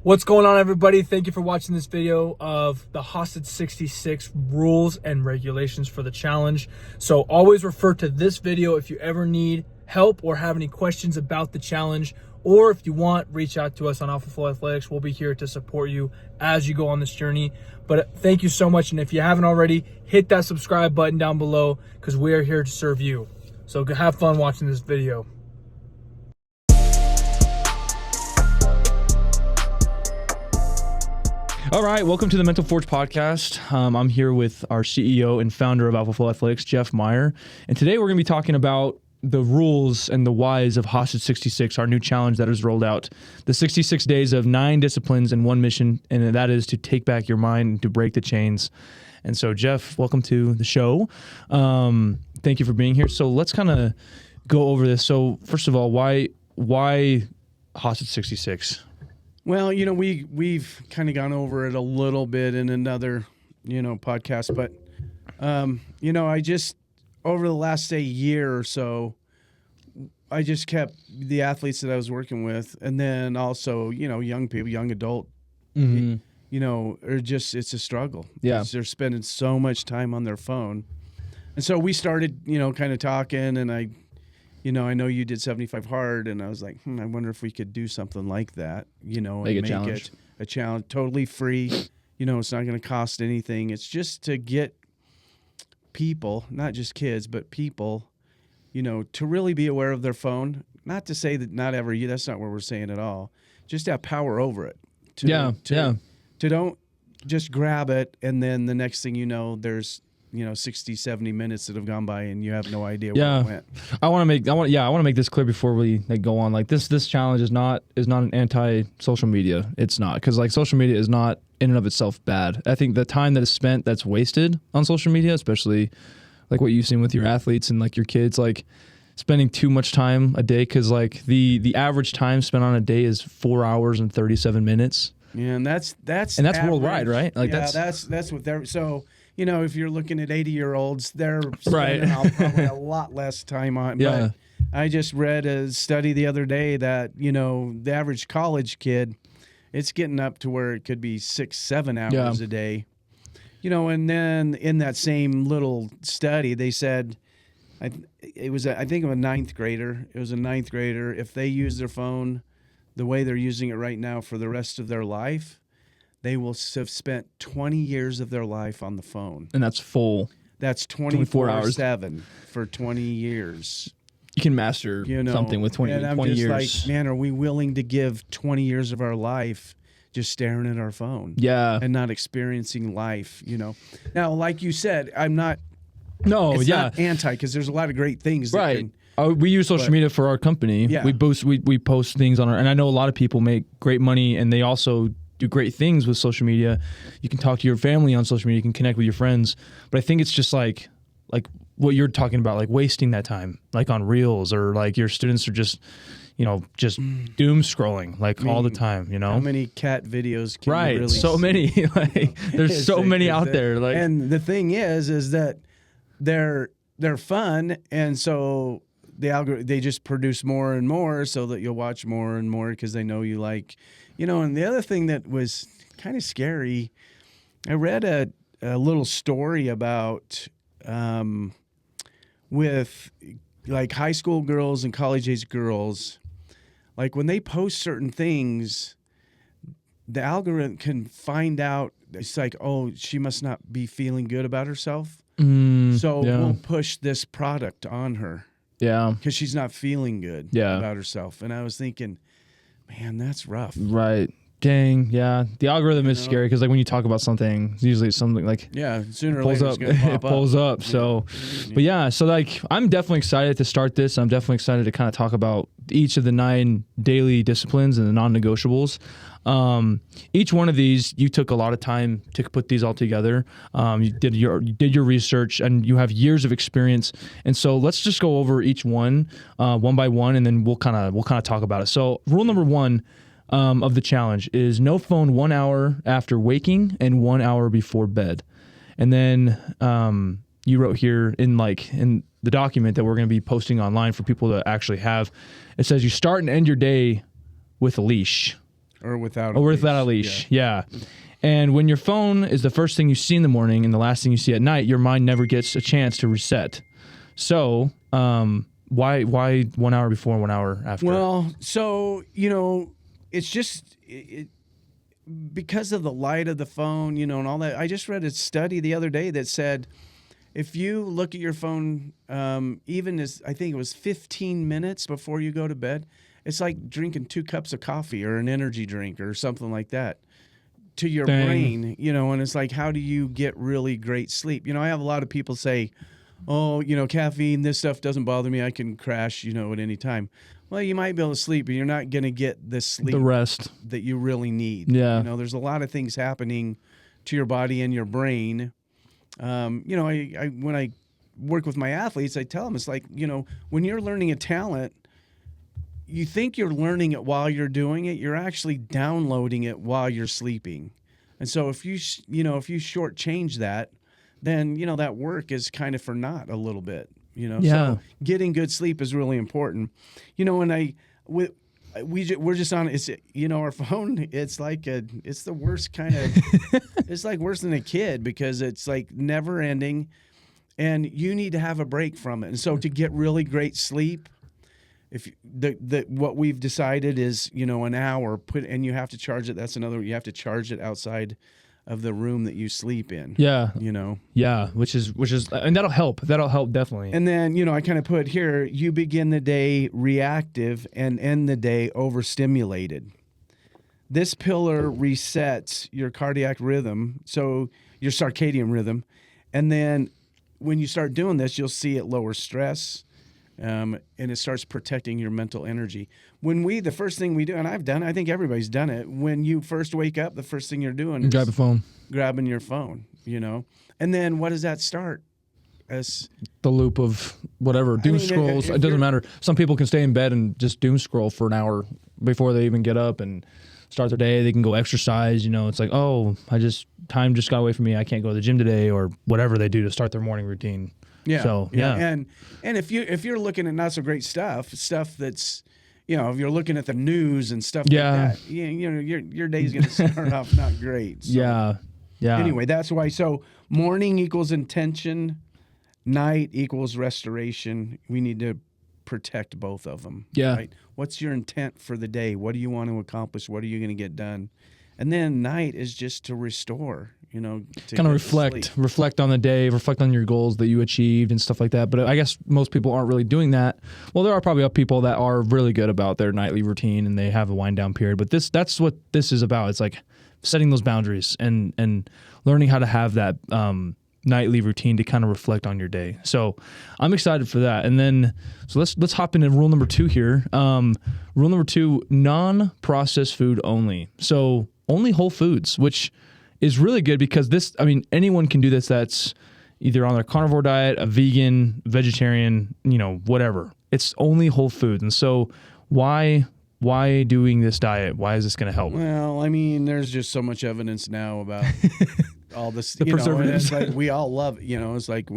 What's going on, everybody? Thank you for watching this video of the Hostage 66 rules and regulations for the challenge. So always refer to this video if you ever need help or have any questions about the challenge, or if you want, reach out to us on Alpha Flow Athletics. We'll be here to support you as you go on this journey. But thank you so much. And if you haven't already, hit that subscribe button down below because we are here to serve you. So have fun watching this video. All right, welcome to the Mental Forge podcast. I'm here with our CEO and founder of Alpha Flow Athletics, Jeff Meyer. And today we're going to be talking about the rules and the whys of Hostage 66, our new challenge that is rolled out. The 66 days of 9 disciplines and 1 mission, and that is to take back your mind and to break the chains. And so, Jeff, welcome to the show. Thank you for being here. So let's kind of go over this. So first of all, why Hostage 66? Well, we've kind of gone over it a little bit in another, podcast, but, I just, over the last, say, year or so, I just kept the athletes that I was working with, and then also, young people, young adult, it's a struggle. Yeah. They're spending so much time on their phone. And so we started, kind of talking, and I know you did 75 hard, and I was like, I wonder if we could do something like that, and make it a challenge, totally free. It's not going to cost anything. It's just to get people, not just kids, but people, to really be aware of their phone. Not to say that not ever, that's not what we're saying at all. Just to have power over it. To don't just grab it, and then the next thing you know, there's 60, 70 minutes that have gone by and you have no idea where it went. I want to make this clear before we go on. Like this challenge is not an anti-social media. It's not, because like social media is not in and of itself bad. I think the time that is spent that's wasted on social media, especially like what you've seen with your athletes and like your kids, like spending too much time a day, because like the average time spent on a day is 4 hours and 37 minutes. Yeah, and that's average. Worldwide, right? Like that's what they're so. If you're looking at 80-year-olds, they're spending probably a lot less time on. Yeah. But I just read a study the other day that, the average college kid, it's getting up to where it could be 6-7 hours a day. And then in that same little study, they said, I think of a ninth grader. It was a ninth grader. If they use their phone the way they're using it right now for the rest of their life, they will have spent 20 years of their life on the phone. And that's full. That's 24 hours. 24/7 for 20 years. You can master something with 20 years. And I'm just like, man, are we willing to give 20 years of our life just staring at our phone? Yeah. And not experiencing life, Now, like you said, I'm not... No, it's not anti, because there's a lot of great things. Right. We use social media for our company. Yeah. We post things on our... And I know a lot of people make great money, and they also do great things with social media. You can talk to your family on social media. You can connect with your friends. But I think it's just like what you're talking about, like wasting that time, like on Reels, or like your students are just, just doom scrolling like all the time, How many cat videos can you really so see? many. Like there's so many out there. Like, and the thing is that they're fun, and so they just produce more and more so that you'll watch more and more because they know you like, and the other thing that was kind of scary, I read a little story about with like high school girls and college age girls, like when they post certain things, the algorithm can find out, it's like, oh, she must not be feeling good about herself. So we'll push this product on her. Yeah. Because she's not feeling good about herself. And I was thinking, man, that's rough. Right. Dang. Yeah. The algorithm is scary because like when you talk about something, usually it's something like sooner or later it's gonna pop it pulls up. So, but so like I'm definitely excited to start this. I'm definitely excited to kind of talk about each of the 9 daily disciplines and the non-negotiables. Each one of these, you took a lot of time to put these all together. You did your research, and you have years of experience. And so let's just go over each one by one, and then we'll kind of talk about it. So rule number 1 of the challenge is no phone 1 hour after waking and 1 hour before bed. And then you wrote here in the document that we're going to be posting online for people to actually have, it says you start and end your day with a leash. Or without a leash. Yeah. And when your phone is the first thing you see in the morning and the last thing you see at night, your mind never gets a chance to reset. So, why 1 hour before, 1 hour after? Well, so, it's just because of the light of the phone, and all that. I just read a study the other day that said if you look at your phone, even as I think it was 15 minutes before you go to bed, it's like drinking 2 cups of coffee or an energy drink or something like that to your brain, and it's like, how do you get really great sleep? I have a lot of people say, oh, caffeine, this stuff doesn't bother me. I can crash, at any time. Well, you might be able to sleep, but you're not going to get the sleep, the rest that you really need. Yeah. There's a lot of things happening to your body and your brain. I when I work with my athletes, I tell them it's like, when you're learning a talent, you think you're learning it while you're doing it. You're actually downloading it while you're sleeping. And so if you shortchange that, then, that work is kind of for naught a little bit, Yeah. So getting good sleep is really important. And we're just on, it's, our phone, it's the worst kind of, it's like worse than a kid because it's like never ending and you need to have a break from it. And so to get really great sleep, if what we've decided is, an hour and you have to charge it. That's another, you have to charge it outside of the room that you sleep in. Yeah. Yeah, which is, and that'll help definitely. And then, I kind of put here, you begin the day reactive and end the day overstimulated. This pillar resets your cardiac rhythm, so your circadian rhythm. And then when you start doing this, you'll see it lower stress, and it starts protecting your mental energy. The first thing we do, and I've done it, I think everybody's done it, when you first wake up, the first thing you're doing is grab a phone. Grabbing your phone, And then what does that start? As the loop of whatever, doom scrolls. It doesn't matter. Some people can stay in bed and just doom scroll for an hour before they even get up and start their day. They can go exercise. It's like, oh, time just got away from me. I can't go to the gym today, or whatever they do to start their morning routine. Yeah. So yeah. And if you're looking at not so great stuff that's, if you're looking at the news and stuff like that, your day's going to start off not great. So. Yeah. Yeah. Anyway, that's why. So morning equals intention, night equals restoration. We need to protect both of them. Yeah. Right? What's your intent for the day? What do you want to accomplish? What are you going to get done? And then night is just to restore, to kind of reflect on the day, reflect on your goals that you achieved and stuff like that. But I guess most people aren't really doing that. Well, there are probably people that are really good about their nightly routine and they have a wind down period. But that's what this is about. It's like setting those boundaries and learning how to have that nightly routine to kind of reflect on your day. So I'm excited for that. And then, so let's hop into rule number 2 here. Rule number 2, non-processed food only. So only whole foods, which is really good because anyone can do this that's either on their carnivore diet, a vegan, vegetarian, whatever. It's only whole foods. And so why doing this diet? Why is this going to help? Well, there's just so much evidence now about all this, the preservatives. And it's like we all love it, it's like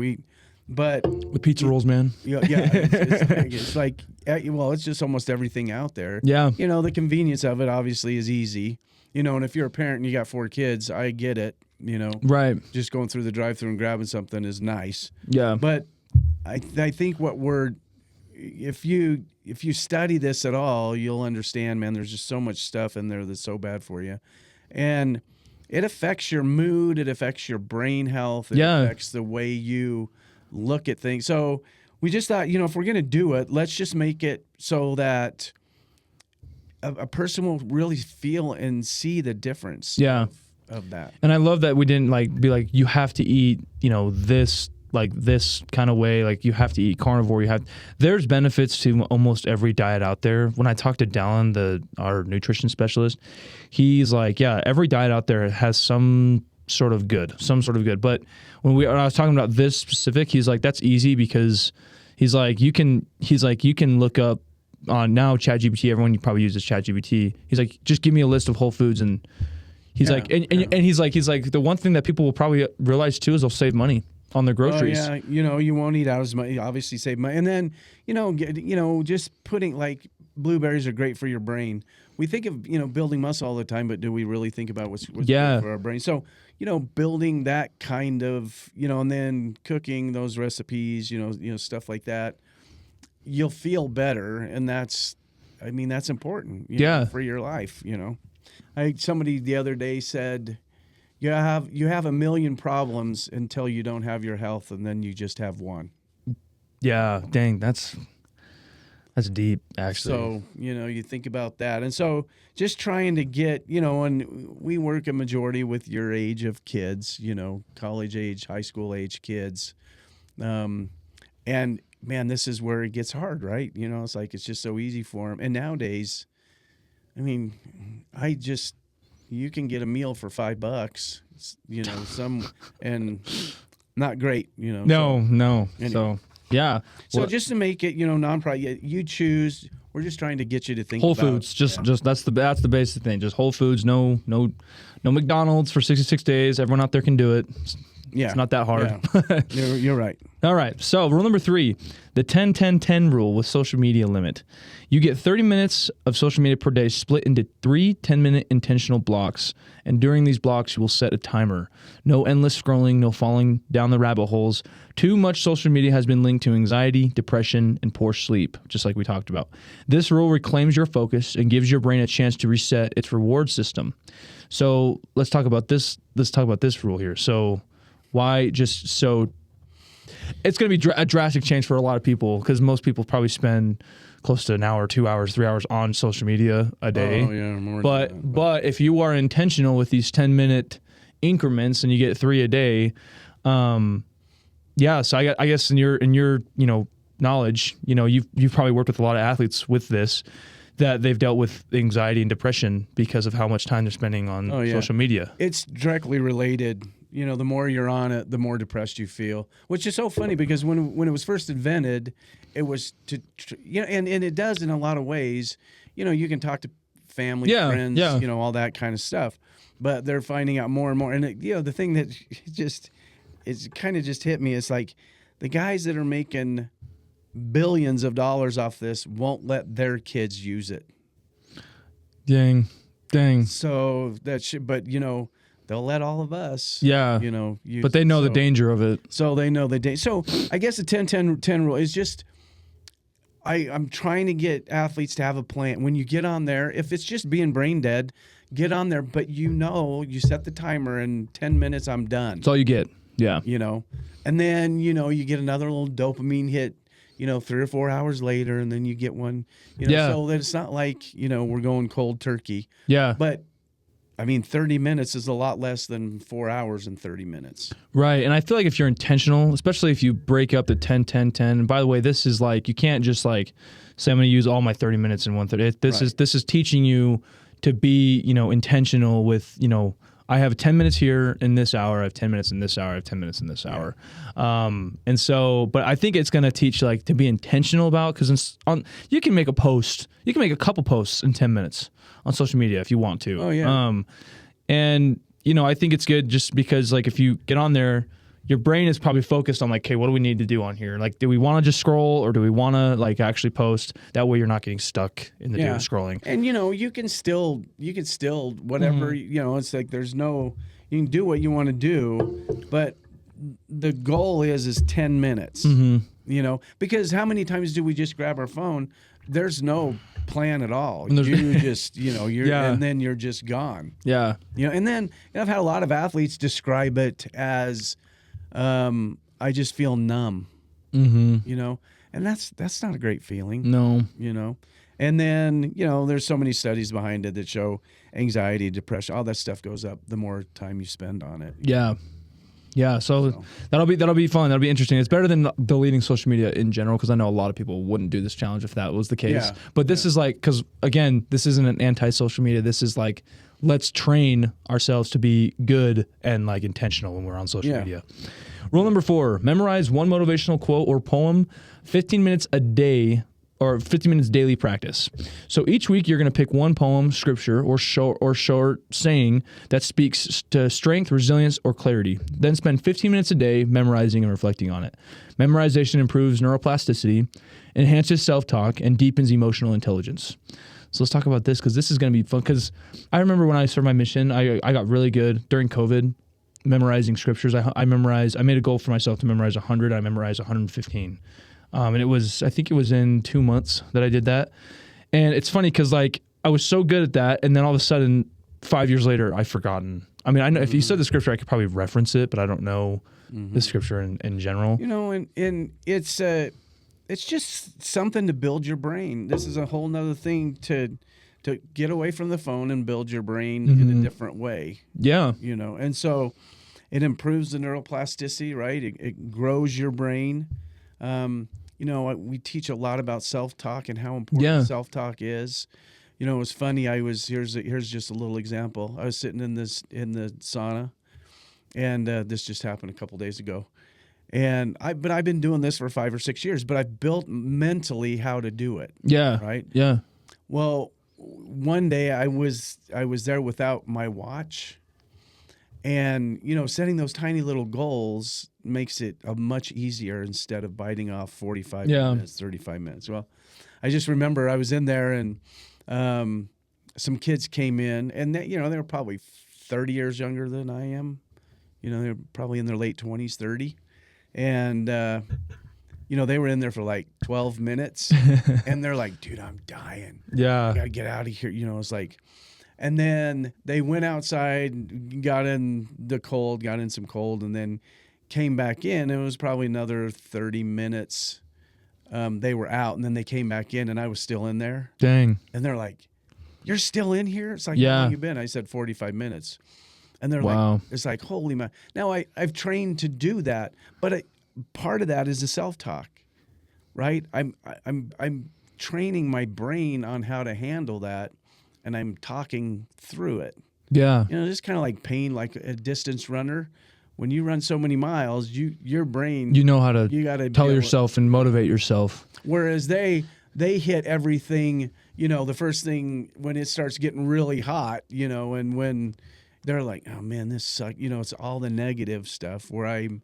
but the pizza rolls, man. Yeah, it's like it's just almost everything out there. Yeah. The convenience of it obviously is easy. And if you're a parent and you got 4 kids, I get it, Right. Just going through the drive-thru and grabbing something is nice. Yeah. But I think if you study this at all, you'll understand, man, there's just so much stuff in there that's so bad for you. And it affects your mood, it affects your brain health, it affects the way you look at things. So we just thought, if we're going to do it, let's just make it so that a person will really feel and see the difference of that. And I love that we didn't be like, you have to eat, this kind of way, like you have to eat carnivore. There's benefits to almost every diet out there. When I talked to Dallin, our nutrition specialist, he's like, yeah, every diet out there has some sort of good. But when I was talking about this specific, he's like, that's easy because he's like, you can look up on now ChatGPT. Everyone probably uses ChatGPT. He's like, just give me a list of whole foods, and he's and he's like the one thing that people will probably realize too is they'll save money on their groceries. Oh, yeah, you won't eat out as much. Obviously, save money, and then just putting blueberries are great for your brain. We think of, building muscle all the time, but do we really think about what's Yeah. good for our brain? So, building that kind of, and then cooking those recipes, stuff like that, you'll feel better. And that's important, for your life, Somebody the other day said, you have 1 million problems until you don't have your health, and then you just have one. Yeah, dang, that's deep, actually. So, you think about that. And so just trying to get, and we work a majority with your age of kids, college age, high school age kids. And man, this is where it gets hard, right? It's like, it's just so easy for them. And nowadays, I mean, you can get a meal for $5, and not great, No. Anyway. So, yeah. So just to make it, non-profit, you choose. We're just trying to get you to think Whole about Foods, just that's the basic thing. Just Whole Foods, no McDonald's for 66 days. Everyone out there can do it. It's not that hard. Yeah. You're right. All right. So rule number 3, the 10-10-10 rule with social media limit. You get 30 minutes of social media per day split into 3 10-minute intentional blocks. And during these blocks, you will set a timer. No endless scrolling, no falling down the rabbit holes. Too much social media has been linked to anxiety, depression, and poor sleep, just like we talked about. This rule reclaims your focus and gives your brain a chance to reset its reward system. So let's talk about this. Let's talk about this rule here. So it's going to be a drastic change for a lot of people, because most people probably spend close to an hour, 2 hours, 3 hours on social media a day. Oh, yeah, more but than that. But if you are intentional with these 10-minute increments and you get 3 a day, so I guess in your knowledge, you've probably worked with a lot of athletes with this, that they've dealt with anxiety and depression because of how much time they're spending on social media. It's directly related. The more you're on it, the more depressed you feel, which is so funny, because when it was first invented, it was and it does in a lot of ways. You can talk to family, friends, all that kind of stuff, but they're finding out more and more. And the thing that it's kind of just hit me is like, the guys that are making billions of dollars off this won't let their kids use it. Dang. So but they'll let all of us, use but they know it. the danger of it. So they know the danger. So I guess the 10-10-10 rule is just, I'm trying to get athletes to have a plan. When you get on there, if it's just being brain dead, get on there, but you set the timer, and 10 minutes, I'm done. That's all you get. Yeah. And then, you get another little dopamine hit, 3 or 4 hours later, and then you get one, so that it's not like, we're going cold turkey. Yeah. But 30 minutes is a lot less than 4 hours and 30 minutes. Right. And I feel like if you're intentional, especially if you break up the 10-10-10, and by the way, this is like, you can't just like say, I'm going to use all my 30 minutes in 1:30. This is teaching you to be, intentional with, I have 10 minutes here in this hour, I have 10 minutes in this hour, I have 10 minutes in this hour. And so, but I think it's going to teach like to be intentional about, because you can make a post, you can make a couple posts in 10 minutes on social media if you want to. Oh, yeah. And, I think it's good just because like if you get on there, your brain is probably focused on like, okay, what do we need to do on here? Like, do we want to just scroll, or do we want to like actually post? That way you're not getting stuck in the doom of scrolling. And, you can still whatever, it's like you can do what you want to do, but the goal is 10 minutes, because how many times do we just grab our phone? There's no plan at all. You just, and then you're just gone. Yeah. And then I've had a lot of athletes describe it as, I just feel numb, and that's not a great feeling. No. And then, there's so many studies behind it that show anxiety, depression, all that stuff goes up the more time you spend on it. Yeah. Yeah, so that'll be fun. That'll be interesting. It's better than deleting social media in general, because I know a lot of people wouldn't do this challenge if that was the case. Yeah. But this is like, because again, this isn't an anti-social media. This is like, let's train ourselves to be good and like intentional when we're on social media. Rule number 4, memorize one motivational quote or poem 15 minutes a day or 50 minutes daily practice. So each week you're going to pick one poem, scripture, or short saying that speaks to strength, resilience, or clarity. Then spend 15 minutes a day memorizing and reflecting on it. Memorization improves neuroplasticity, enhances self-talk, and deepens emotional intelligence. So let's talk about this, because this is going to be fun. Because I remember when I started my mission, I got really good during COVID memorizing scriptures. I made a goal for myself to memorize 100. I memorized 115. And I think it was in 2 months that I did that. And it's funny because like I was so good at that. And then all of a sudden, 5 years later, I've forgotten. I mean, I know if you said the scripture, I could probably reference it, but I don't know the scripture in general. You know, and it's just something to build your brain. This is a whole nother thing to get away from the phone and build your brain in a different way. Yeah. You know, and so it improves the neuroplasticity, right? It grows your brain. You know, we teach a lot about self-talk and how important self-talk is. You know, it was funny. Here's just a little example. I was sitting in the sauna, and this just happened a couple days ago. And I've been doing this for 5 or 6 years, but I've built mentally how to do it. Yeah. Right. Yeah. Well, one day I was there without my watch, and you know, setting those tiny little goals makes it much easier instead of biting off 45 minutes, 35 minutes. Well, I just remember I was in there, and some kids came in, and they were probably 30 years younger than I am. You know, they're probably in their late 20s, 30. And, you know, they were in there for like 12 minutes and they're like, dude, I'm dying. Yeah. I got to get out of here. You know, it's like, and then they went outside, got in some cold, and then came back in. It was probably another 30 minutes. They were out, and then they came back in, and I was still in there. Dang. And they're like, you're still in here? It's like, yeah. How long you been? I said 45 minutes. And they're wow. like, it's like, holy man. Now I've trained to do that, but part of that is the self-talk, right? I'm training my brain on how to handle that, and I'm talking through it. Yeah. You know, just kind of like pain, like a distance runner. When you run so many miles, your brain, you know how to gotta tell yourself and motivate yourself. Whereas they hit everything, you know, the first thing when it starts getting really hot, you know, and when they're like, oh man, this sucks. You know, it's all the negative stuff where I'm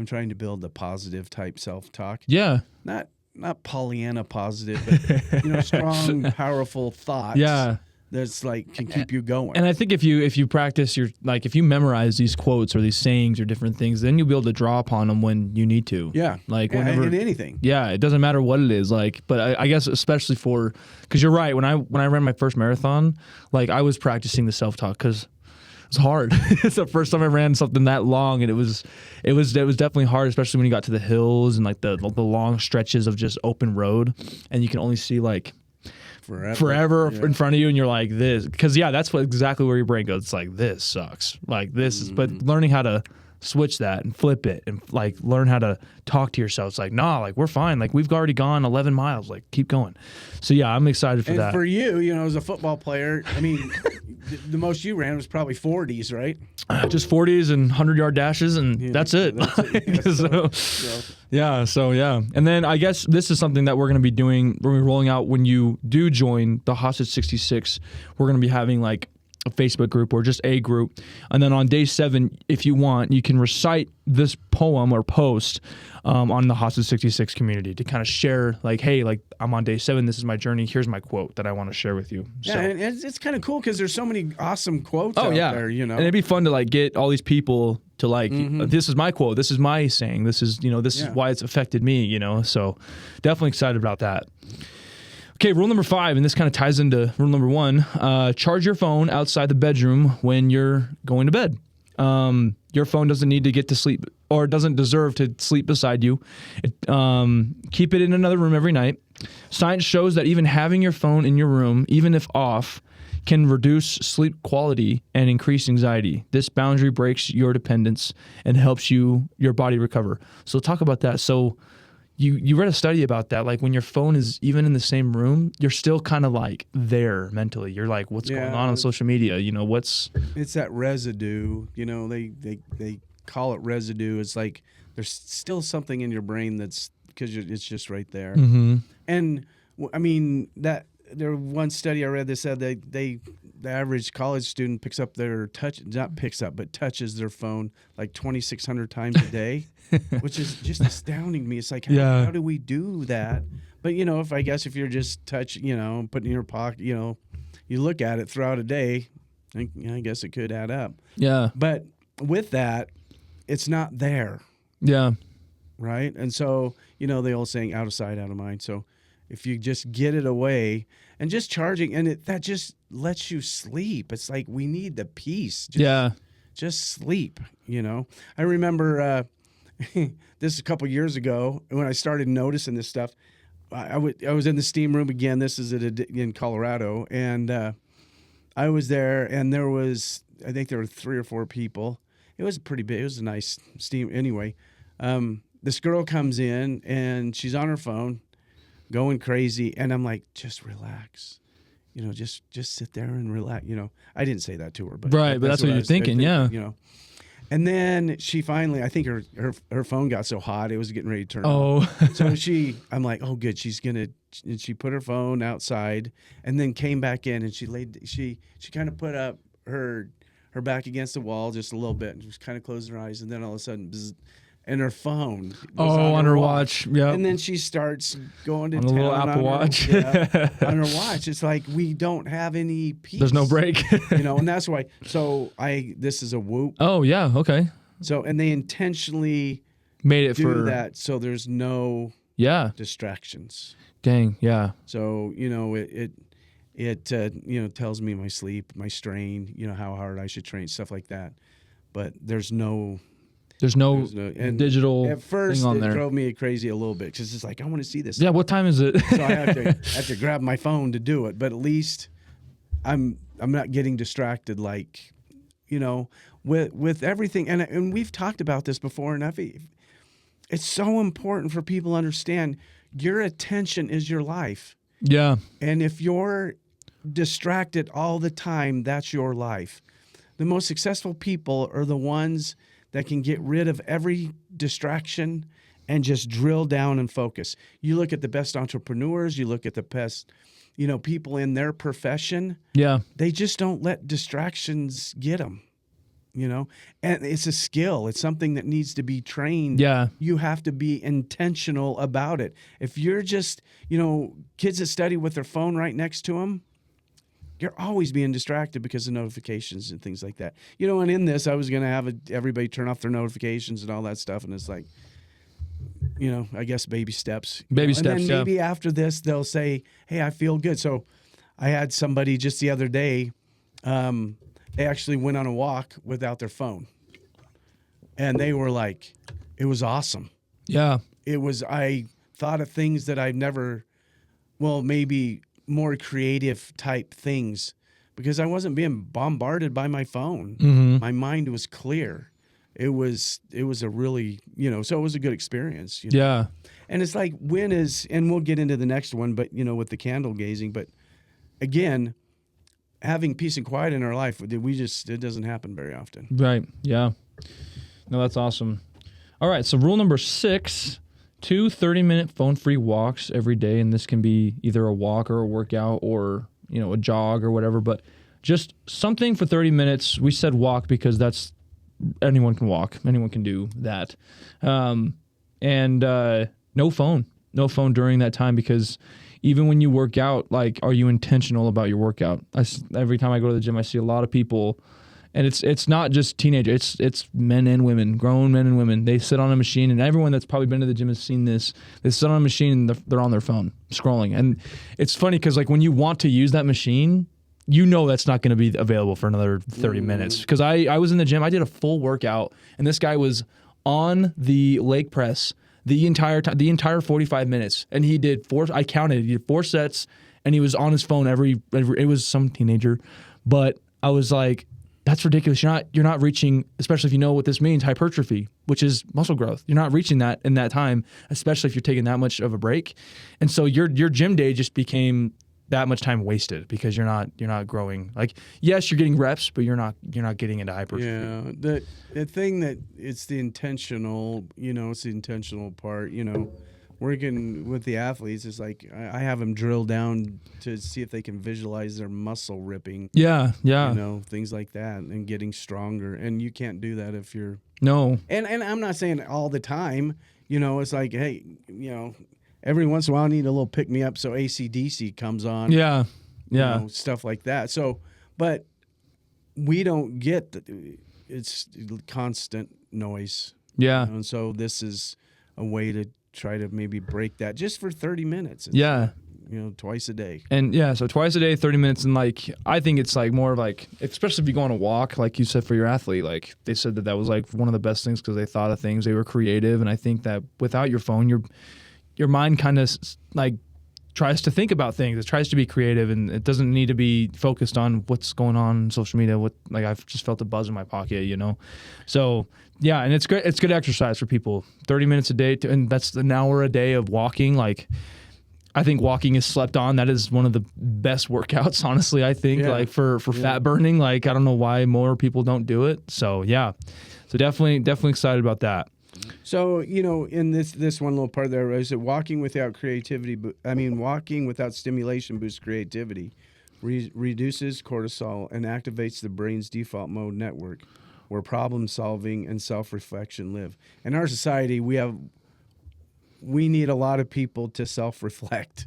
trying to build the positive type self-talk. Yeah. Not Pollyanna positive, but you know, strong, powerful thoughts. Yeah. That's like can keep you going. And I think if you practice if you memorize these quotes or these sayings or different things, then you'll be able to draw upon them when you need to. Yeah. Like whenever in anything. Yeah, it doesn't matter what it is. Like, but I guess especially because you're right. When I ran my first marathon, like I was practicing the self-talk because it's hard. It's the first time I ran something that long, and it was definitely hard, especially when you got to the hills and like the long stretches of just open road, and you can only see like forever in front of you, and you're like this, because that's exactly where your brain goes. It's like, this sucks, like this is, but learning how to switch that and flip it and like learn how to talk to yourself. It's like, nah, like we're fine, like we've already gone 11 miles, like keep going. So yeah, I'm excited for that. And for you, you know, as a football player, I mean, the most you ran was probably 40s, right? Just 40s and 100-yard dashes, and that's it. So yeah. And then I guess this is something that we're going to be doing. We're rolling out when you do join the Hostage 66. We're going to be having like a Facebook group or just a group. And then on day 7, if you want, you can recite this poem or post on the Hostage 66 community to kind of share like, hey, like I'm on day 7. This is my journey. Here's my quote that I want to share with you. Yeah, so. and it's kind of cool because there's so many awesome quotes out there, you know. And it'd be fun to like get all these people to like, this is my quote. This is my saying. This is, you know, this is why it's affected me, you know. So definitely excited about that. Okay, rule number 5, and this kind of ties into rule number 1, charge your phone outside the bedroom when you're going to bed. Your phone doesn't need to get to sleep or doesn't deserve to sleep beside you. Keep it in another room every night. Science shows that even having your phone in your room, even if off, can reduce sleep quality and increase anxiety. This boundary breaks your dependence and helps your body recover. So talk about that. So You read a study about that. Like when your phone is even in the same room, you're still kind of like there mentally. You're like, what's going on social media? You know, it's that residue. You know, they call it residue. It's like there's still something in your brain that's because it's just right there. Mm-hmm. And I mean, that there one study I read that said that the average college student picks up but touches their phone like 2,600 times a day, which is just astounding to me. It's like, how do we do that? But if you're just putting in your pocket, you look at it throughout a day, I guess it could add up. Yeah. But with that, it's not there. Yeah. Right. And so, the old saying, out of sight, out of mind. So if you just get it away and just charging, and that just lets you sleep. It's like, we need the peace. Just sleep. I remember this a couple years ago when I started noticing this stuff. I was in the steam room again. This is in Colorado. And I was there, and I think there were 3 or 4 people. It was pretty big. It was a nice steam. Anyway, this girl comes in, and she's on her phone going crazy. And I'm like, just relax. Just sit there and relax. I didn't say that to her. But right, but that's what you're thinking, yeah. And then she finally, I think her phone got so hot, it was getting ready to turn off. So I'm like, oh, good. And she put her phone outside and then came back in, and she kind of put up her back against the wall just a little bit and just kind of closed her eyes. And then all of a sudden, bzz, and her phone was on her watch. Yeah. And then she starts going to on town the little Apple Watch. On her watch. It's like, we don't have any peace. There's no break. And that's why. So this is a Whoop. Oh yeah. Okay. So, and they intentionally made it do that so there's no distractions. Dang. Yeah. So it tells me my sleep, my strain, how hard I should train, stuff like that. But there's no digital at first thing on there. It drove me crazy a little bit because it's like, I want to see this. Yeah, what time is it? So I have to grab my phone to do it. But at least I'm not getting distracted with everything. And we've talked about this before, and it's so important for people to understand your attention is your life. Yeah. And if you're distracted all the time, that's your life. The most successful people are the ones that can get rid of every distraction and just drill down and focus. You look at the best entrepreneurs, you look at the best, people in their profession. Yeah. They just don't let distractions get them, and it's a skill. It's something that needs to be trained. Yeah. You have to be intentional about it. If you're just, kids that study with their phone right next to them, you're always being distracted because of notifications and things like that. And in this, I was going to have everybody turn off their notifications and all that stuff. And it's like, I guess baby steps. Baby steps, and then maybe after this, they'll say, hey, I feel good. So I had somebody just the other day, they actually went on a walk without their phone. And they were like, it was awesome. Yeah. I thought of things that I've never, maybe more creative type things because I wasn't being bombarded by my phone. Mm-hmm. My mind was clear. It was a really, so it was a good experience. Yeah. And it's like, and we'll get into the next one, but with the candle gazing, but again, having peace and quiet in our life, it doesn't happen very often. Right. Yeah. No, that's awesome. All right. So rule number 6, 2 30-minute phone-free walks every day, and this can be either a walk or a workout or, a jog or whatever, but just something for 30 minutes. We said walk because anyone can walk. Anyone can do that. And no phone during that time because even when you work out, are you intentional about your workout? Every time I go to the gym, I see a lot of people. And it's not just teenagers. It's men and women, grown men and women. They sit on a machine, and everyone that's probably been to the gym has seen this. They sit on a machine, and they're on their phone scrolling. And it's funny because when you want to use that machine, that's not going to be available for another 30 minutes. Because I was in the gym. I did a full workout, and this guy was on the leg press the entire time, the entire 45 minutes. And he did 4. I counted. He did 4 sets, and he was on his phone every. It was some teenager, but I was like, that's ridiculous. You're not reaching, especially if you know what this means, hypertrophy, which is muscle growth. You're not reaching that in that time, especially if you're taking that much of a break. And so your gym day just became that much time wasted because you're not growing. Yes, you're getting reps, but you're not getting into hypertrophy. Yeah. The thing that it's the intentional, it's the intentional part, working with the athletes is like I have them drill down to see if they can visualize their muscle ripping. Yeah, yeah. You know, things like that, and getting stronger. And you can't do that if you're No. And I'm not saying all the time. You know, it's like, hey, you know, every once in a while I need a little pick me up, so AC/DC comes on. Yeah, yeah. You know, stuff like that. So, but we don't get it's constant noise. Yeah. You know, and so this is a way to try to maybe break that just for 30 minutes. It's Yeah. You know, twice a day. And yeah, so twice a day, 30 minutes. And like, I think it's like more like, especially if you go on a walk, like you said, for your athlete, like they said that was like one of the best things because they thought of things, they were creative. And I think that without your phone, your mind kind of like tries to think about things. It tries to be creative, and it doesn't need to be focused on what's going on social media. Like I've just felt a buzz in my pocket, you know? So yeah, and it's great. It's good exercise for people. 30 minutes a day, and that's an hour a day of walking. Like, I think walking is slept on. That is one of the best workouts, honestly, I think, like for fat burning. Like, I don't know why more people don't do it. So yeah. So definitely excited about that. So, you know, in this one little part there, is that walking without walking without stimulation boosts creativity, reduces cortisol, and activates the brain's default mode network, where problem solving and self-reflection live. In our society, we need a lot of people to self-reflect.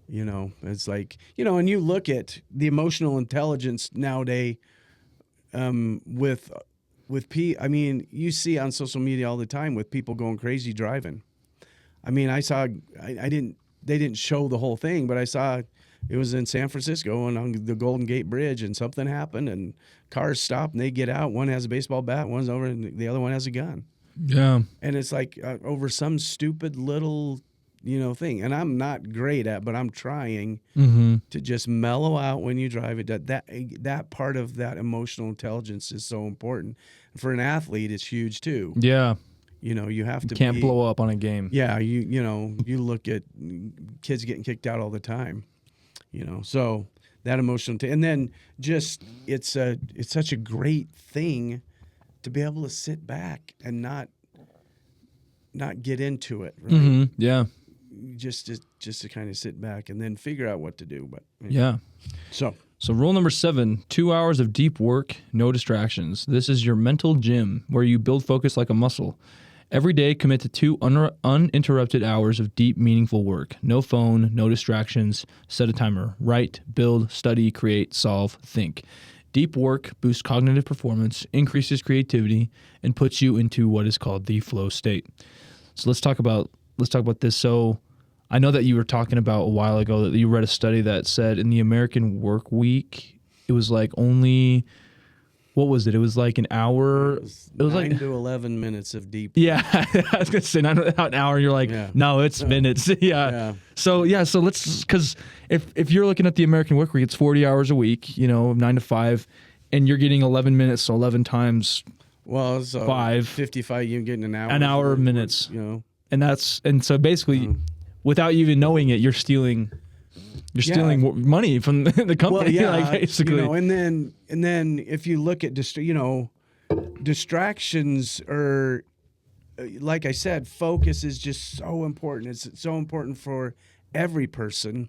You know, it's like, you know, and you look at the emotional intelligence nowadays you see on social media all the time with people going crazy driving. I mean, they didn't show the whole thing, but I saw it was in San Francisco and on the Golden Gate Bridge, and something happened and cars stopped and they get out. One has a baseball bat, one's over, and the other one has a gun. Yeah. And it's like over some stupid little, you know, thing. And I'm not great at, but I'm trying to just mellow out when you drive it. That part of that emotional intelligence is so important. For an athlete, it's huge too. Yeah. You know, you have to can't blow up on a game. Yeah, you know, you look at kids getting kicked out all the time. You know, so that emotional and then just it's such a great thing to be able to sit back and not get into it, right? Yeah. Just to kind of sit back and then figure out what to do. But yeah. So rule number 7, 2 hours of deep work, no distractions. This is your mental gym where you build focus like a muscle. Every day, commit to 2 uninterrupted hours of deep, meaningful work. No phone, no distractions. Set a timer. Write, build, study, create, solve, think. Deep work boosts cognitive performance, increases creativity, and puts you into what is called the flow state. So let's talk about this. So I know that you were talking about a while ago that you read a study that said in the American work week, it was like only, what was it? It was like an hour. It was 9 like to 11 minutes of deep. Yeah, I was gonna say not an hour. And you're like, no, it's minutes. Yeah. So let's, because if you're looking at the American work week, it's 40 hours a week. You know, 9 to 5, and you're getting 11 minutes. So 11 times. Well, so 5. 55. You're getting an hour. An hour of minutes. You know, and so basically, without you even knowing it, you're stealing money from the company. Well, like basically. You know, and then if you look at distractions are, like I said, focus is just so important. It's so important for every person.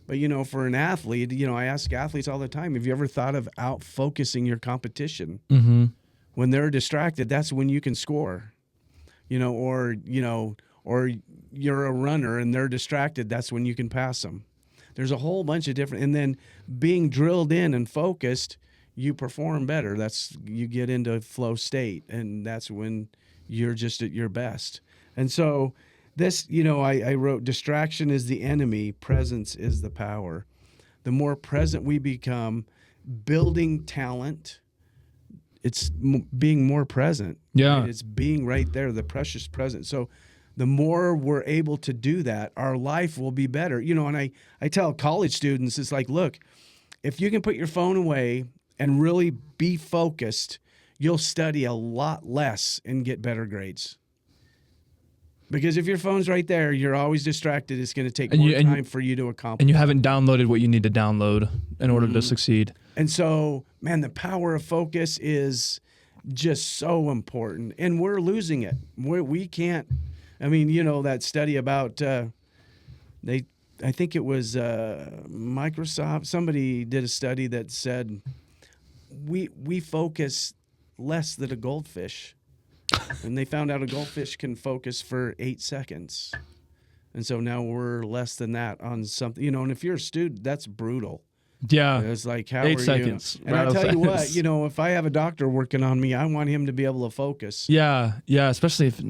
But, you know, for an athlete, you know, I ask athletes all the time, have you ever thought of out focusing your competition? Mm-hmm. When they're distracted, that's when you can score. You know, or you're a runner and they're distracted, that's when you can pass them. There's a whole bunch of different, and then being drilled in and focused, you perform better. You get into flow state, and that's when you're just at your best. And so this, you know, I wrote, distraction is the enemy, presence is the power. The more present we become, building talent, it's being more present. Yeah. Right? It's being right there, the precious present. So the more we're able to do that, our life will be better. You know, and I tell college students, it's like, look, if you can put your phone away and really be focused, you'll study a lot less and get better grades. Because if your phone's right there, you're always distracted. It's going to take more time for you to accomplish. And you haven't downloaded what you need to download in order to succeed. And so, man, the power of focus is just so important. And we're losing it. We can't I mean, that study about I think it was Microsoft. Somebody did a study that said we focus less than a goldfish, and they found out a goldfish can focus for 8 seconds, and so now we're less than that on something. And if you're a student, that's brutal. Yeah, it's like how 8 are seconds. You? And I tell you what, if I have a doctor working on me, I want him to be able to focus. Yeah, especially if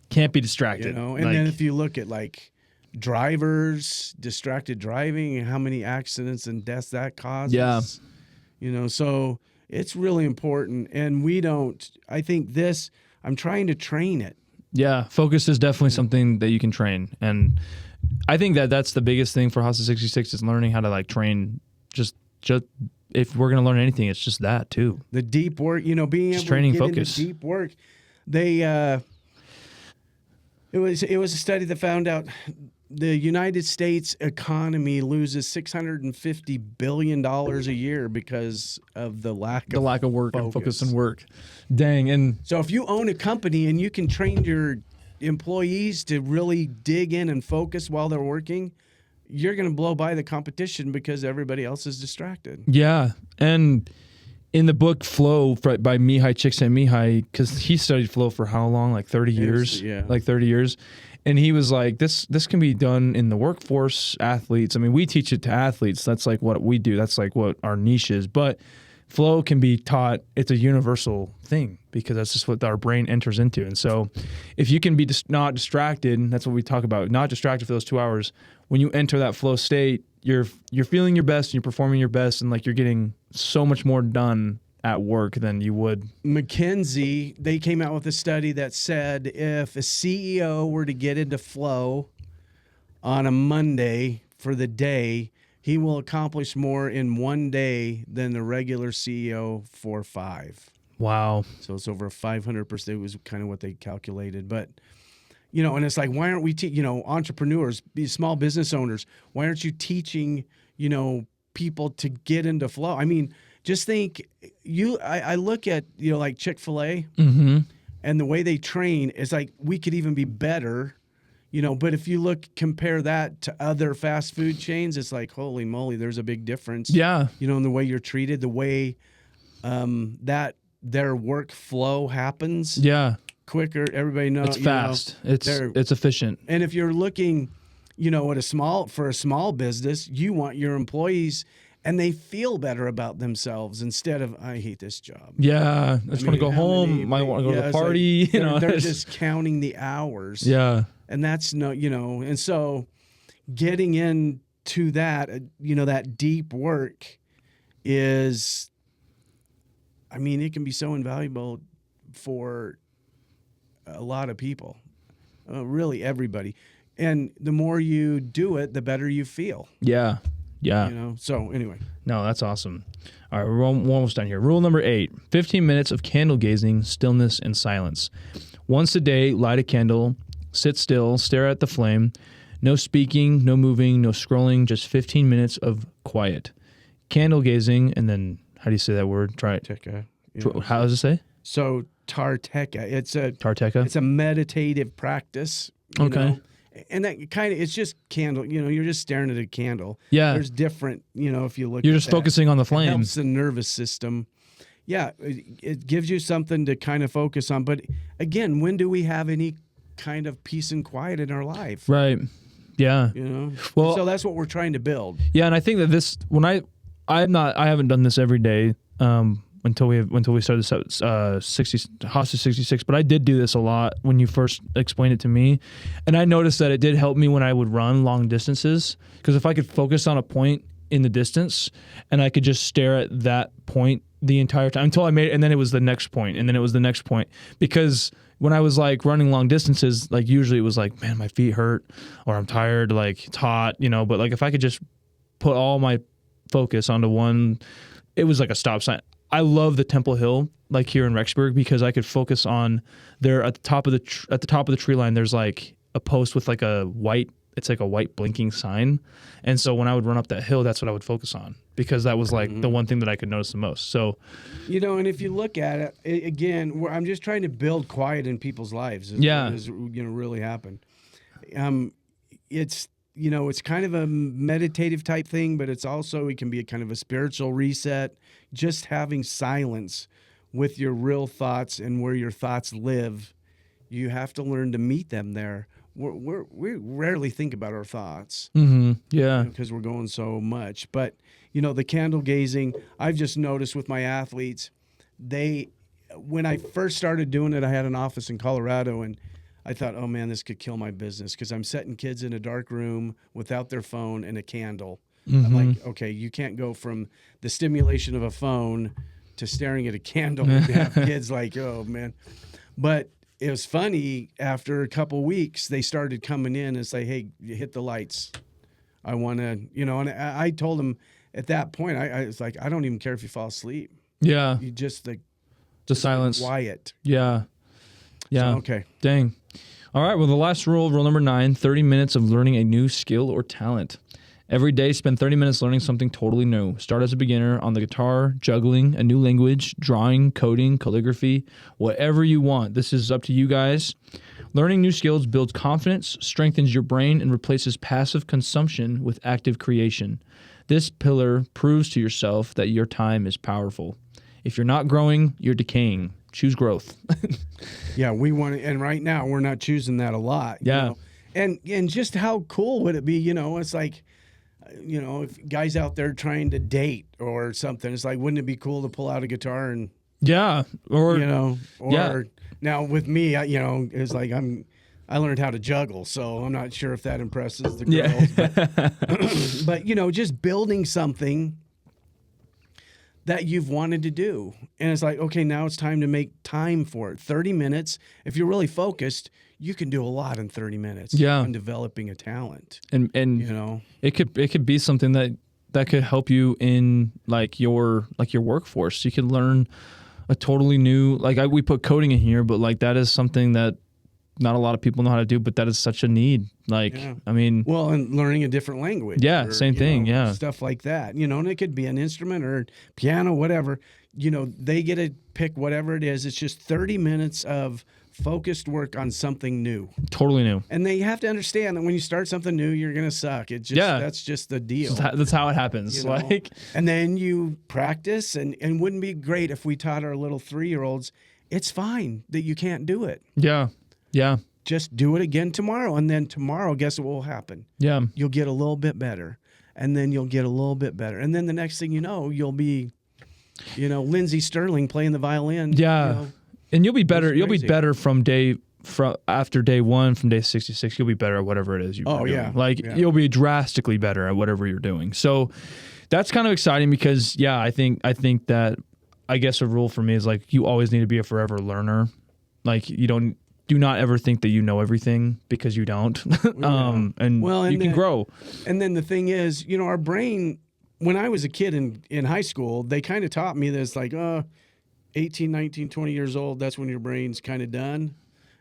can't be distracted. And then if you look at like drivers, distracted driving, and how many accidents and deaths that causes. Yeah. So it's really important. And I think I'm trying to train it. Yeah, focus is definitely something that you can train. And I think that's the biggest thing for Hostage 66 is learning how to like train just if we're going to learn anything, it's just that too. The deep work, being able training to get focus. into deep work. It was a study that found out the United States economy loses $650 billion a year because of the lack of work and focus and work. Dang. And so if you own a company and you can train your employees to really dig in and focus while they're working, you're going to blow by the competition because everybody else is distracted. Yeah. And in the book Flow by Mihai Csikszentmihalyi, because he studied flow for how long? Like 30 years? Like 30 years. And he was like, this can be done in the workforce, athletes. I mean, we teach it to athletes. That's like what we do. That's like what our niche is. But flow can be taught. It's a universal thing because that's just what our brain enters into. And so if you can be not distracted, that's what we talk about, not distracted for those 2 hours. When you enter that flow state, you're feeling your best and you're performing your best and like you're getting so much more done at work than you would. McKinsey, they came out with a study that said if a CEO were to get into flow on a Monday for the day, he will accomplish more in one day than the regular CEO for 5. Wow. So it's over 500%. It was kind of what they calculated. But, and it's like, why aren't we, entrepreneurs, small business owners, why aren't you teaching, people to get into flow? I mean, just think, I look at, like Chick-fil-A and the way they train is like, we could even be better, but if you compare that to other fast food chains, it's like, holy moly, there's a big difference. Yeah. In the way you're treated, the way that their workflow happens. Yeah. Quicker. Everybody knows. It's fast. It's efficient. And if you're looking, at a small business, you want your employees and they feel better about themselves instead of, I hate this job. Yeah. I just want to go home. I want to go to the party. Like, they're just counting the hours. Yeah. And that's and so getting into that, that deep work is, I mean, it can be so invaluable for a lot of people, really everybody. And the more you do it, the better you feel. Yeah. Yeah. So anyway. No, that's awesome. All right, we're almost done here. Rule number 8, 15 minutes of candle gazing, stillness, and silence. Once a day, light a candle, sit still, stare at the flame. No speaking, no moving, no scrolling, just 15 minutes of quiet. Candle gazing, and then, how do you say that word? Try it. Tarteka. How does it say? So Tarteka. Tarteka? It's a meditative practice. Okay. And that kind of, it's just candle, you're just staring at a candle. Yeah. There's different, if you look You're at just focusing on the flame. It helps the nervous system. Yeah. It gives you something to kind of focus on. But again, when do we have any kind of peace and quiet in our life? Right. Yeah. Well, so that's what we're trying to build. Yeah. And I think that I haven't done this every day, until we started this Hostage 66, but I did do this a lot when you first explained it to me, and I noticed that it did help me when I would run long distances, because if I could focus on a point in the distance and I could just stare at that point the entire time until I made it, and then it was the next point, and then it was the next point, because when I was like running long distances, like usually it was like, man, my feet hurt or I'm tired, like it's hot, but like if I could just put all my focus onto one, it was like a stop sign. I love the Temple Hill, like here in Rexburg, because I could focus on there at the top of the tree line. There's like a post with like it's like a white blinking sign, and so when I would run up that hill, that's what I would focus on. because that was like the one thing that I could notice the most. So, you know, and if you look at it again, I'm just trying to build quiet in people's lives. Is really happened. It's, you know, it's kind of a meditative type thing, but it can be a kind of a spiritual reset. Just having silence with your real thoughts and where your thoughts live, you have to learn to meet them there. We rarely think about our thoughts, because we're going so much. But you know, the candle gazing, I've just noticed with my athletes, when I first started doing it, I had an office in Colorado, and I thought, oh man, this could kill my business because I'm setting kids in a dark room without their phone and a candle. I'm like, okay, you can't go from the stimulation of a phone to staring at a candle and have kids like, oh man. But it was funny, after a couple weeks, they started coming in and say, hey, you hit the lights. I want to, you know, and I told them at that point, I was like, I don't even care if you fall asleep. Yeah. You just silence. Quiet. Yeah. Yeah. So, okay. Dang. All right. Well, the last rule number 9, 30 minutes of learning a new skill or talent. Every day, spend 30 minutes learning something totally new. Start as a beginner on the guitar, juggling, a new language, drawing, coding, calligraphy, whatever you want. This is up to you guys. Learning new skills builds confidence, strengthens your brain, and replaces passive consumption with active creation. This pillar proves to yourself that your time is powerful. If you're not growing, you're decaying. Choose growth. Yeah, we want to, and right now we're not choosing that a lot. Yeah. You know? And just how cool would it be? You know, it's like, you know, if guys out there trying to date or something, it's like, wouldn't it be cool to pull out a guitar and, or you know, or now with me, you know, it's like I learned how to juggle, so I'm not sure if that impresses the girls. But you know, just building something that you've wanted to do. And it's like, okay, now it's time to make time for it. 30 minutes. If you're really focused, you can do a lot in 30 minutes on developing a talent. And you know, it could be something that could help you in like your workforce. You could learn a totally new, we put coding in here, but like that is something that not a lot of people know how to do, but that is such a need. I mean, well, and learning a different language. Yeah, same thing. Stuff like that. You know, and it could be an instrument or piano, whatever. You know, they get to pick whatever it is. It's just 30 minutes of focused work on something new. Totally new. And they have to understand that when you start something new, you're going to suck. It just that's just the deal. That's how it happens. You know? And then you practice, and wouldn't it be great if we taught our little 3-year-olds, it's fine that you can't do it. Yeah. Yeah. Just do it again tomorrow. And then tomorrow, guess what will happen? Yeah. You'll get a little bit better. And then you'll get a little bit better. And then the next thing you know, you'll be, you know, Lindsey Sterling playing the violin. Yeah. You know? And you'll be better. You'll be better after day 1, from day 66. You'll be better at whatever it is you're doing. You'll be drastically better at whatever you're doing. So that's kind of exciting because, I think that, I guess a rule for me is like, you always need to be a forever learner. Like do not ever think that you know everything, because you don't. And you can grow. And then the thing is, you know, our brain, when I was a kid in high school, they kind of taught me this, like, 18, 19, 20 years old, that's when your brain's kind of done.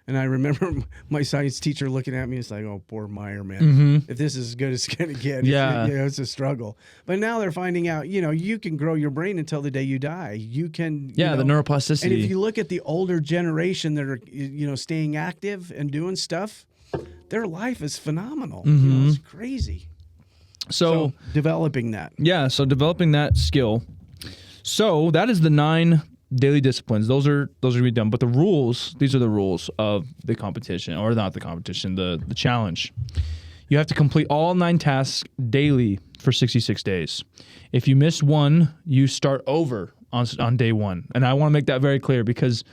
And I remember my science teacher looking at me, it's like, oh, poor Meyer, man. If this is as good as it's going to get, it's a struggle. But now they're finding out, you know, you can grow your brain until the day you die. You can, the neuroplasticity. And if you look at the older generation that are, you know, staying active and doing stuff, their life is phenomenal. You know, it's crazy. So developing that. Yeah, so developing that skill. So that is the 9 daily disciplines. Those are going to be done. But the rules, these are the rules of the competition, or not the competition, the challenge. You have to complete all 9 tasks daily for 66 days. If you miss one, you start over on day 1. And I want to make that very clear, because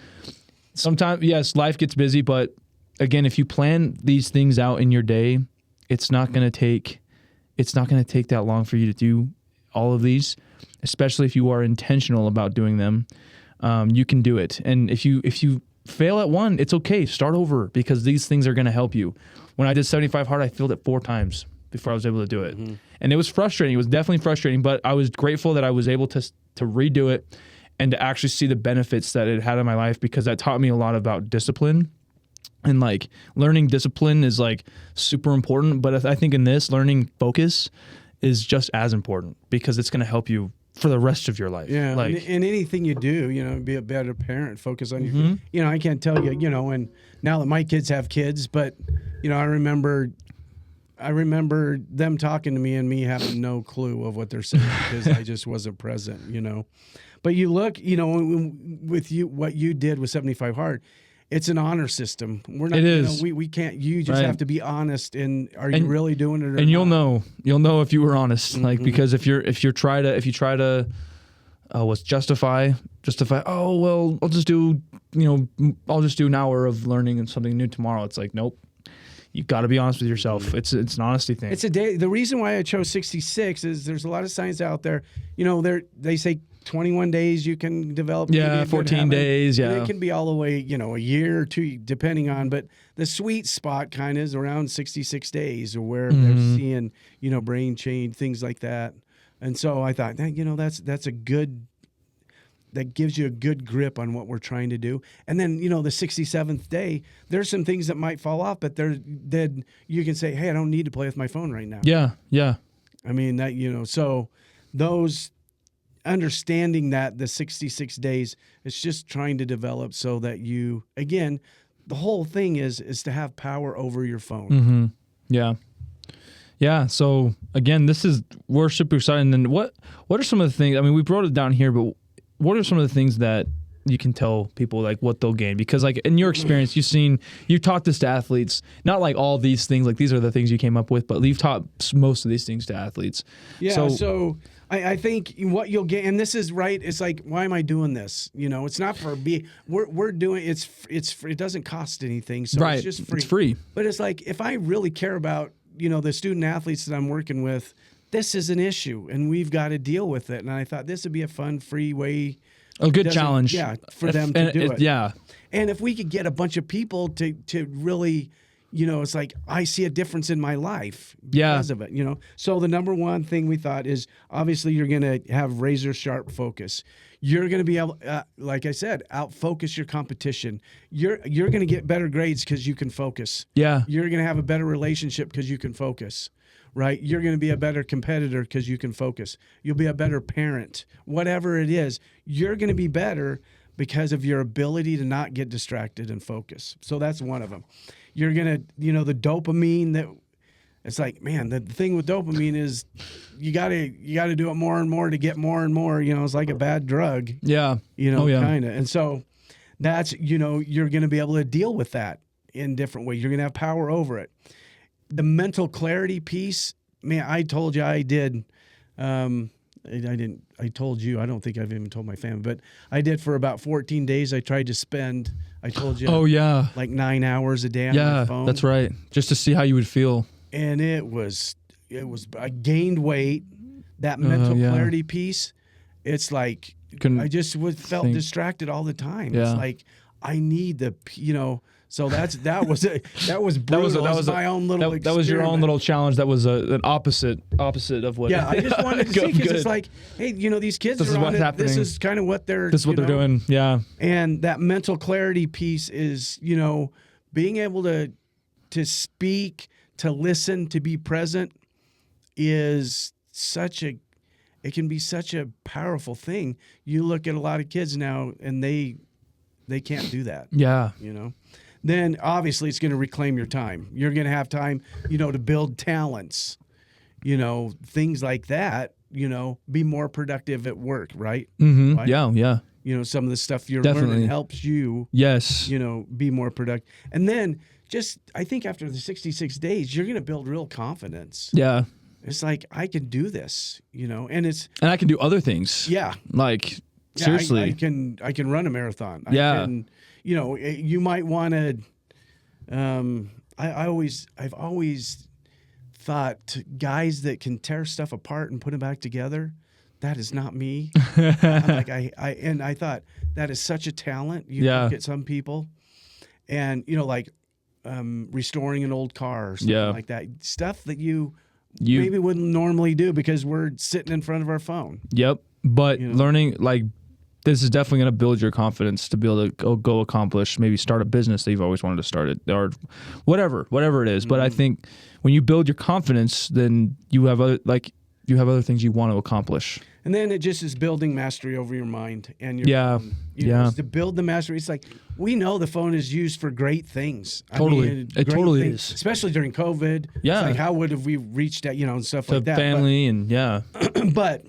sometimes, yes, life gets busy, but again, if you plan these things out in your day, it's not going to take that long for you to do all of these, especially if you are intentional about doing them. You can do it. And if you fail at one, it's okay. Start over, because these things are going to help you. When I did 75 hard, I failed it 4 times before I was able to do it. And it was frustrating. It was definitely frustrating, but I was grateful that I was able to redo it and to actually see the benefits that it had in my life, because that taught me a lot about discipline. And like, learning discipline is like super important, but I think in this, learning focus is just as important because it's going to help you for the rest of your life. Yeah, like and anything you do, be a better parent. Focus on your, I can't tell you, and now that my kids have kids, but I remember them talking to me and me having no clue of what they're saying because I just wasn't present. But you look, with you, what you did with 75 Hard. It's an honor system. We're not. It is. We can't. You just have to be honest. And you really doing it? Or and you'll not? You'll know if you were honest. Like because if you try to, what's justify. Oh well, I'll just do an hour of learning and something new tomorrow. It's like nope. You got to be honest with yourself. It's an honesty thing. It's a day. The reason why I chose 66 is there's a lot of science out there. They say 21 days you can develop. Yeah, 14 days. Yeah, and it can be all the way, a year or two, depending on. But the sweet spot kind of is around 66 days, or where they're seeing, brain change, things like that. And so I thought, that's a good. That gives you a good grip on what we're trying to do. And then, the 67th day, there's some things that might fall off, but then you can say, hey, I don't need to play with my phone right now. Yeah, yeah. I mean, that, so those understanding that the 66 days, it's just trying to develop so that you, again, the whole thing is to have power over your phone. Mm-hmm. Yeah. Yeah. So again, we're super excited. And then what are some of the things, I mean, we wrote it down here, but what are some of the things that you can tell people like what they'll gain? Because like in your experience, you've taught this to athletes, not like all these things, like these are the things you came up with, but you've taught most of these things to athletes. Yeah. So I think what you'll get, and this is right. It's like, why am I doing this? It's not for we're doing it doesn't cost anything. So right. It's just free. It's free. But it's like, if I really care about, the student athletes that I'm working with, this is an issue and we've got to deal with it. And I thought this would be a fun, free way. A good challenge. Yeah. For them to do it. Yeah. And if we could get a bunch of people to really, it's like, I see a difference in my life because of it, So the number one thing we thought is obviously you're going to have razor sharp focus. You're going to be able, like I said, out focus your competition. You're going to get better grades because you can focus. Yeah. You're going to have a better relationship because you can focus. Right? You're going to be a better competitor because you can focus. You'll be a better parent. Whatever it is, you're going to be better because of your ability to not get distracted and focus. So that's one of them. You're going to, the dopamine that it's like, man, the thing with dopamine is you got to do it more and more to get more and more, it's like a bad drug. Yeah. Kind of. And so that's, you're going to be able to deal with that in different ways. You're going to have power over it. The mental clarity piece, man, I told you I did. I told you, I don't think I've even told my family, but I did for about 14 days. I tried to spend, I told you. Oh, yeah. Like 9 hours a day on my phone. Yeah, that's right. Just to see how you would feel. And it was, I gained weight. That mental clarity piece, it's like, I just felt distracted all the time. Yeah. It's like, I need the, so that was brutal. That was my own little experiment. That was your own little challenge. That was an opposite of what. Yeah, I just wanted to see because it's like, hey, these kids this are is on what's it. happening. This is kind of what they're. This is what they're doing. Yeah. And that mental clarity piece is, being able to speak, to listen, to be present, is it can be such a powerful thing. You look at a lot of kids now, and they can't do that. Yeah. Then obviously it's going to reclaim your time. You're going to have time, to build talents, things like that, be more productive at work, right? Mm-hmm. Right? Yeah. Some of the stuff you're Definitely. learning helps you, yes, be more productive. And then I think after the 66 days, you're going to build real confidence. Yeah. It's like, I can do this, and I can do other things. Yeah. Like, seriously. I can run a marathon. Yeah. I can, you might want to. I've always thought guys that can tear stuff apart and put it back together, that is not me. I thought that is such a talent. You look at some people, and restoring an old car or something like that, stuff that you maybe wouldn't normally do because we're sitting in front of our phone. Yep. But learning, like, this is definitely going to build your confidence to be able to go accomplish, maybe start a business that you've always wanted to start it, or whatever it is. Mm-hmm. But I think when you build your confidence, then you have you have other things you want to accomplish. And then it just is building mastery over your mind and your phone. It's to build the mastery. It's like, we know the phone is used for great things. Totally. I mean, it great totally things, is. especially during COVID. Yeah. It's like, how would have we reached that, and stuff To like that. family and But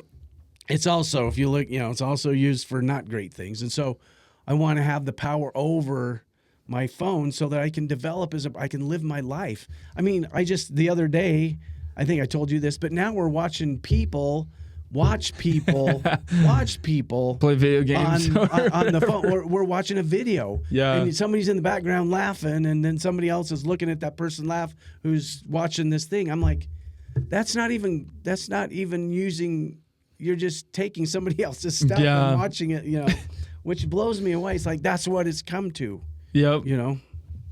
it's also, if you look, it's also used for not great things. And so I want to have the power over my phone so that I can develop I can live my life. I mean, the other day, I think I told you this, but now we're watching people watch people play video games on the phone. We're watching a video. Yeah. And somebody's in the background laughing, and then somebody else is looking at that person laugh who's watching this thing. I'm like, that's not even using, you're just taking somebody else's stuff and watching it, which blows me away. It's like, that's what it's come to. Yep.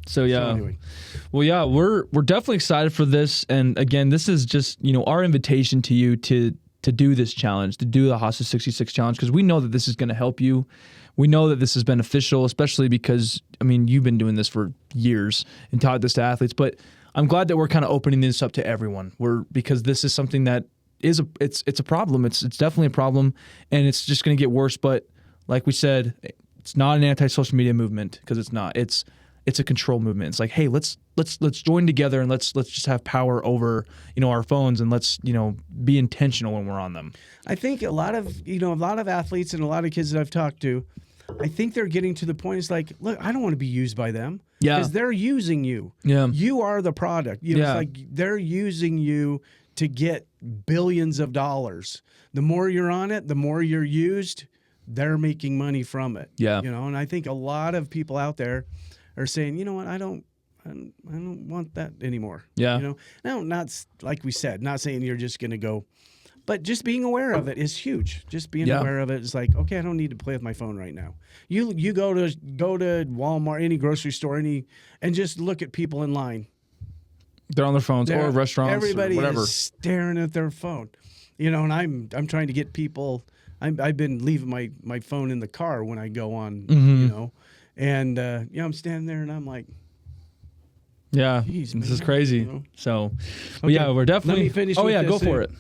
So anyway. Well, yeah, we're definitely excited for this. And again, this is just, our invitation to you to do this challenge, to do the Hostage 66 challenge, because we know that this is going to help you. We know that this is beneficial, especially because, you've been doing this for years and taught this to athletes. But I'm glad that we're kind of opening this up to everyone. Because this is something that is it's a problem. It's definitely a problem, and it's just going to get worse. But like we said, it's not an anti-social media movement, because it's not. It's a control movement. It's like, hey, let's join together and let's just have power over our phones, and let's be intentional when we're on them. I think a lot of athletes and a lot of kids that I've talked to, I think they're getting to the point. It's like, look, I don't want to be used by them. Yeah, because they're using you. Yeah, you are the product. It's like they're using you to get billions of dollars. The more you're on it, the more you're used. They're making money from it. Yeah, and I think a lot of people out there are saying, you know what, I don't want that anymore. Yeah. Now, not like we said, not saying you're just going to go, but just being aware of it is huge. Just being aware of it is like, okay, I don't need to play with my phone right now. You go to Walmart, any grocery store, and just look at people in line. They're on their phones or restaurants. Everybody or whatever. Is staring at their phone. And I'm trying to get people. I've been leaving my phone in the car when I go on. And I'm standing there and I'm like, yeah, geez, this man, is crazy. So, okay, yeah, we're definitely. Let me finish. Oh with yeah, this go for it.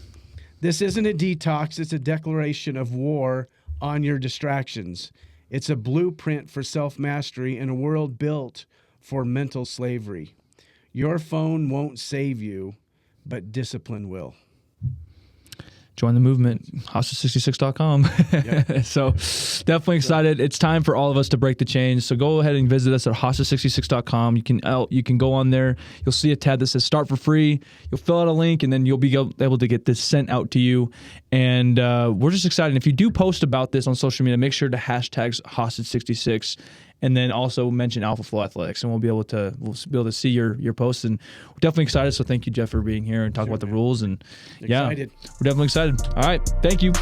This isn't a detox. It's a declaration of war on your distractions. It's a blueprint for self-mastery in a world built for mental slavery. Your phone won't save you, but discipline will. Join the movement, hostage66.com. Yep. So definitely excited. It's time for all of us to break the chains. So go ahead and visit us at hostage66.com. You can go on there. You'll see a tab that says start for free. You'll fill out a link, and then you'll be able to get this sent out to you. And we're just excited. If you do post about this on social media, make sure to hashtag hostage66. And then also mention Alpha Flow Athletics, and we'll be able to see your posts. And we're definitely excited. So thank you, Jeff, for being here and talking about the rules. And excited. we're definitely excited. All right, thank you.